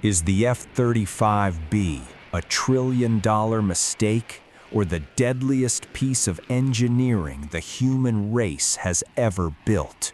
Is the F-35B a trillion-dollar mistake or the deadliest piece of engineering the human race has ever built?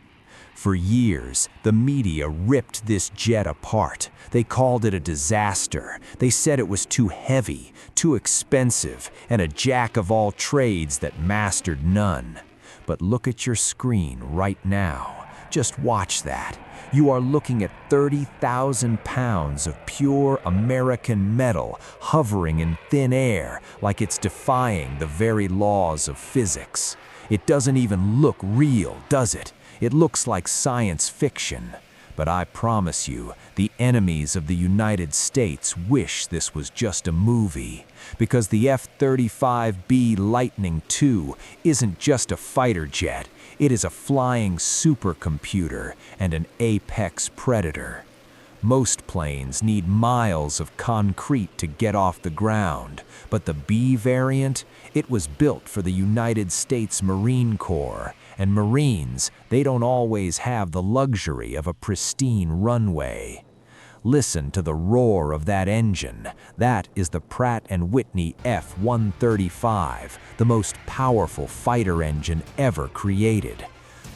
For years, the media ripped this jet apart. They called it a disaster. They said it was too heavy, too expensive, and a jack of all trades that mastered none. But look at your screen right now. Just watch that. You are looking at 30,000 pounds of pure American metal hovering in thin air like it's defying the very laws of physics. It doesn't even look real, does it? It looks like science fiction. But I promise you, the enemies of the United States wish this was just a movie, because the F-35B Lightning II isn't just a fighter jet, it is a flying supercomputer and an apex predator. Most planes need miles of concrete to get off the ground, but the B variant, it was built for the United States Marine Corps, and Marines, they don't always have the luxury of a pristine runway. Listen to the roar of that engine. That is the Pratt & Whitney F-135, the most powerful fighter engine ever created.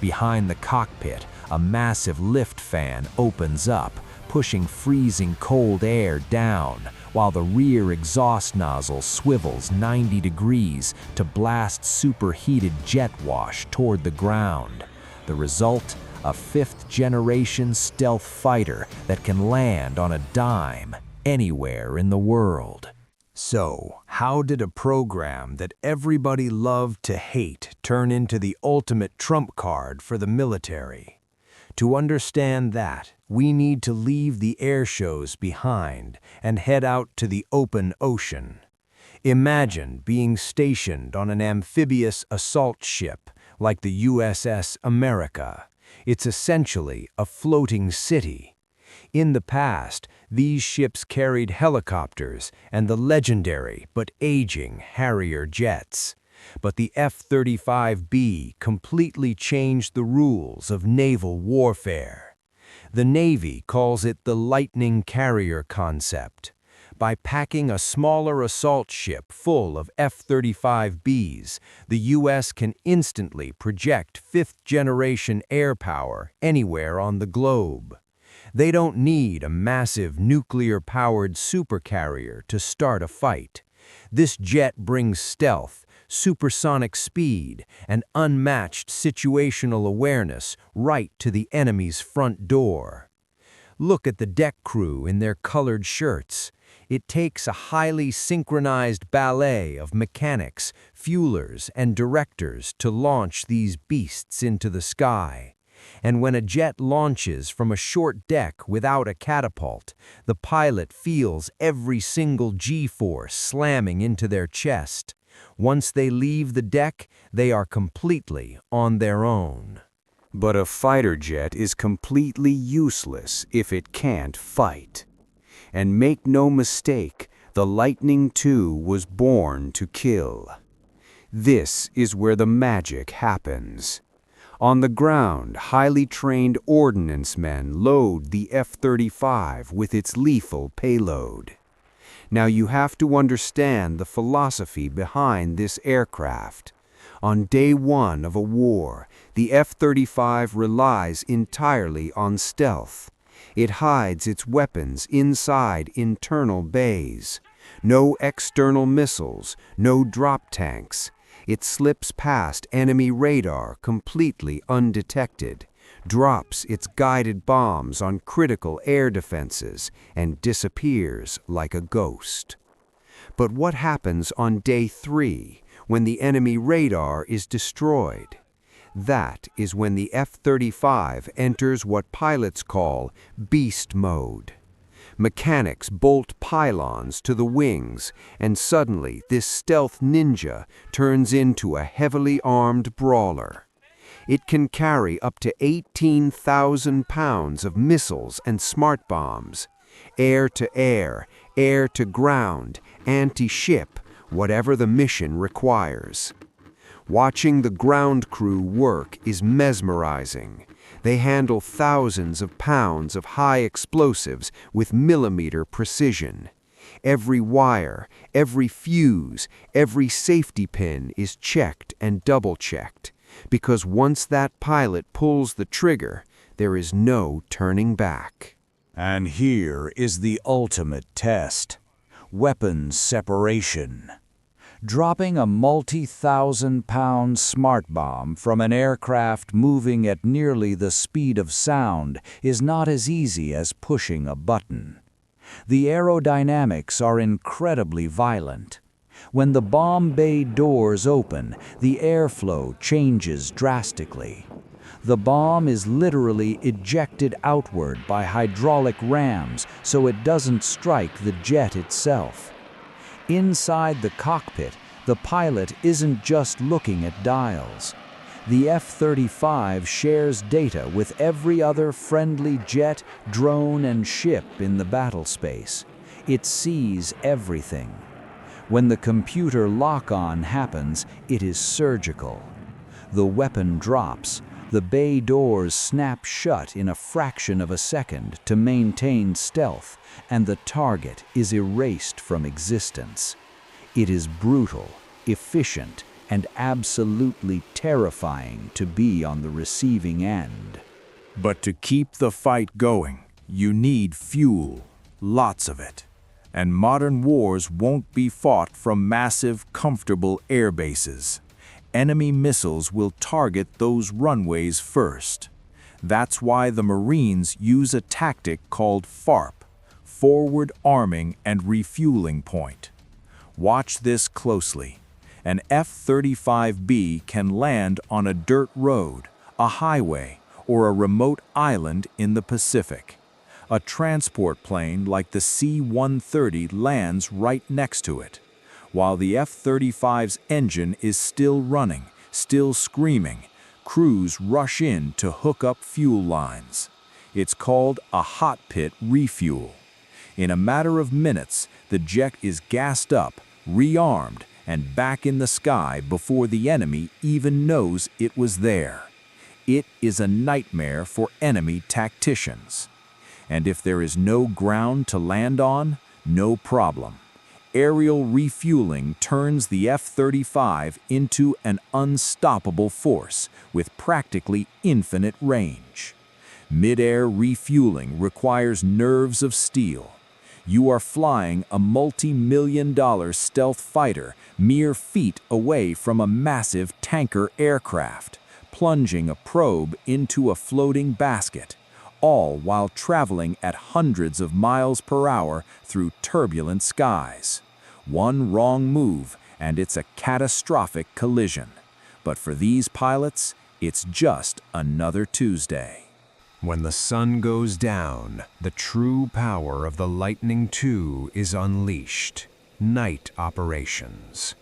Behind the cockpit, a massive lift fan opens up, pushing freezing cold air down, while the rear exhaust nozzle swivels 90 degrees to blast superheated jet wash toward the ground. The result? A fifth-generation stealth fighter that can land on a dime anywhere in the world. So, how did a program that everybody loved to hate turn into the ultimate trump card for the military? To understand that, we need to leave the air shows behind and head out to the open ocean. Imagine being stationed on an amphibious assault ship like the USS America. It's essentially a floating city. In the past, these ships carried helicopters and the legendary but aging Harrier jets. But the F-35B completely changed the rules of naval warfare. The Navy calls it the Lightning Carrier concept. By packing a smaller assault ship full of F-35Bs, the U.S. can instantly project fifth-generation air power anywhere on the globe. They don't need a massive nuclear-powered supercarrier to start a fight. This jet brings stealth, supersonic speed, and unmatched situational awareness right to the enemy's front door. Look at the deck crew in their colored shirts. It takes a highly synchronized ballet of mechanics, fuelers, and directors to launch these beasts into the sky. And when a jet launches from a short deck without a catapult, the pilot feels every single G-force slamming into their chest. Once they leave the deck, they are completely on their own. But a fighter jet is completely useless if it can't fight. And make no mistake, the Lightning II was born to kill. This is where the magic happens. On the ground, highly trained ordnance men load the F-35 with its lethal payload. Now you have to understand the philosophy behind this aircraft. On day one of a war, the F-35 relies entirely on stealth. It hides its weapons inside internal bays. No external missiles, no drop tanks. It slips past enemy radar completely undetected, drops its guided bombs on critical air defenses, and disappears like a ghost. But what happens on day 3, when the enemy radar is destroyed? That is when the F-35 enters what pilots call beast mode. Mechanics bolt pylons to the wings, and suddenly this stealth ninja turns into a heavily armed brawler. It can carry up to 18,000 pounds of missiles and smart bombs, air to air, air to ground, anti-ship, whatever the mission requires. Watching the ground crew work is mesmerizing. They handle thousands of pounds of high explosives with millimeter precision. Every wire, every fuse, every safety pin is checked and double-checked, because once that pilot pulls the trigger, there is no turning back. And here is the ultimate test: weapons separation. Dropping a multi-thousand-pound smart bomb from an aircraft moving at nearly the speed of sound is not as easy as pushing a button. The aerodynamics are incredibly violent. When the bomb bay doors open, the airflow changes drastically. The bomb is literally ejected outward by hydraulic rams so it doesn't strike the jet itself. Inside the cockpit, the pilot isn't just looking at dials. The F-35 shares data with every other friendly jet, drone, and ship in the battlespace. It sees everything. When the computer lock-on happens, it is surgical. The weapon drops. The bay doors snap shut in a fraction of a second to maintain stealth, and the target is erased from existence. It is brutal, efficient, and absolutely terrifying to be on the receiving end. But to keep the fight going, you need fuel, lots of it. And modern wars won't be fought from massive, comfortable air bases. Enemy missiles will target those runways first. That's why the Marines use a tactic called FARP, Forward Arming and Refueling Point. Watch this closely. An F-35B can land on a dirt road, a highway, or a remote island in the Pacific. A transport plane like the C-130 lands right next to it, while the F-35's engine is still running, still screaming. Crews rush in to hook up fuel lines. It's called a hot pit refuel. In a matter of minutes, the jet is gassed up, rearmed, and back in the sky before the enemy even knows it was there. It is a nightmare for enemy tacticians. And if there is no ground to land on, no problem. Aerial refueling turns the F-35 into an unstoppable force with practically infinite range. Mid-air refueling requires nerves of steel. You are flying a multi-million-dollar stealth fighter mere feet away from a massive tanker aircraft, plunging a probe into a floating basket, all while traveling at hundreds of miles per hour through turbulent skies. One wrong move, and it's a catastrophic collision. But for these pilots, it's just another Tuesday. When the sun goes down, the true power of the Lightning II is unleashed. Night operations.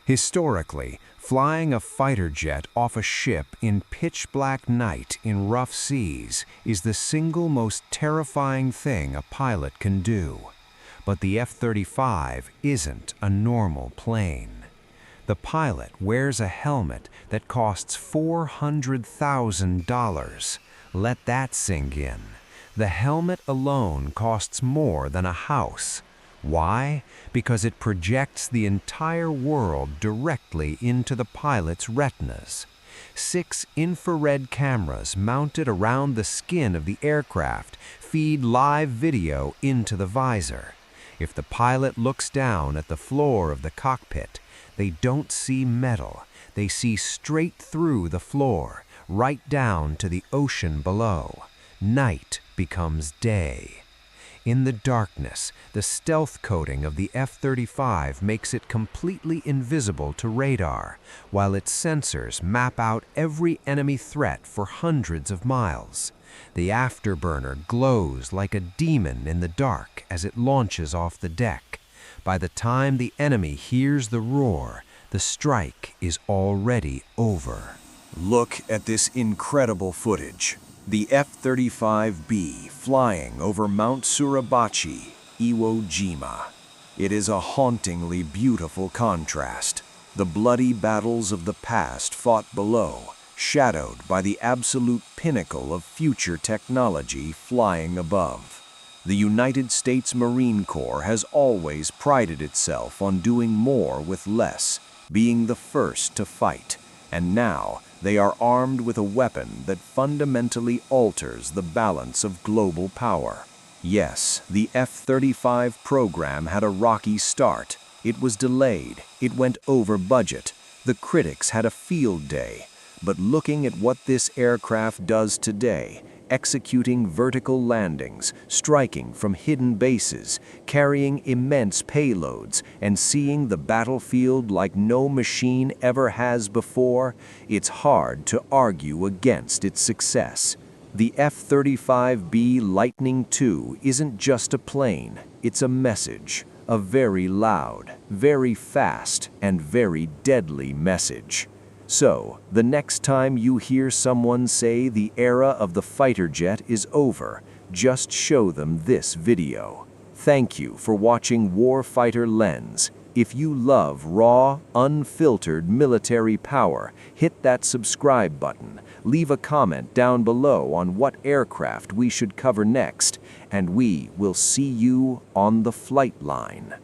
Historically, flying a fighter jet off a ship in pitch-black night in rough seas is the single most terrifying thing a pilot can do. But the F-35 isn't a normal plane. The pilot wears a helmet that costs $400,000. Let that sink in. The helmet alone costs more than a house. Why? Because it projects the entire world directly into the pilot's retinas. 6 infrared cameras mounted around the skin of the aircraft feed live video into the visor. If the pilot looks down at the floor of the cockpit, they don't see metal. They see straight through the floor, right down to the ocean below. Night becomes day. In the darkness, the stealth coating of the F-35 makes it completely invisible to radar, while its sensors map out every enemy threat for hundreds of miles. The afterburner glows like a demon in the dark as it launches off the deck. By the time the enemy hears the roar, the strike is already over. Look at this incredible footage. The F-35B flying over Mount Suribachi, Iwo Jima. It is a hauntingly beautiful contrast. The bloody battles of the past fought below, shadowed by the absolute pinnacle of future technology flying above. The United States Marine Corps has always prided itself on doing more with less, being the first to fight, and now they are armed with a weapon that fundamentally alters the balance of global power. Yes, the F-35 program had a rocky start. It was delayed, it went over budget, the critics had a field day. But looking at what this aircraft does today, executing vertical landings, striking from hidden bases, carrying immense payloads, and seeing the battlefield like no machine ever has before, it's hard to argue against its success. The F-35B Lightning II isn't just a plane, it's a message. A very loud, very fast, and very deadly message. So, the next time you hear someone say the era of the fighter jet is over, just show them this video. Thank you for watching Warfighter Lens. If you love raw, unfiltered military power, hit that subscribe button. Leave a comment down below on what aircraft we should cover next, and we will see you on the flight line.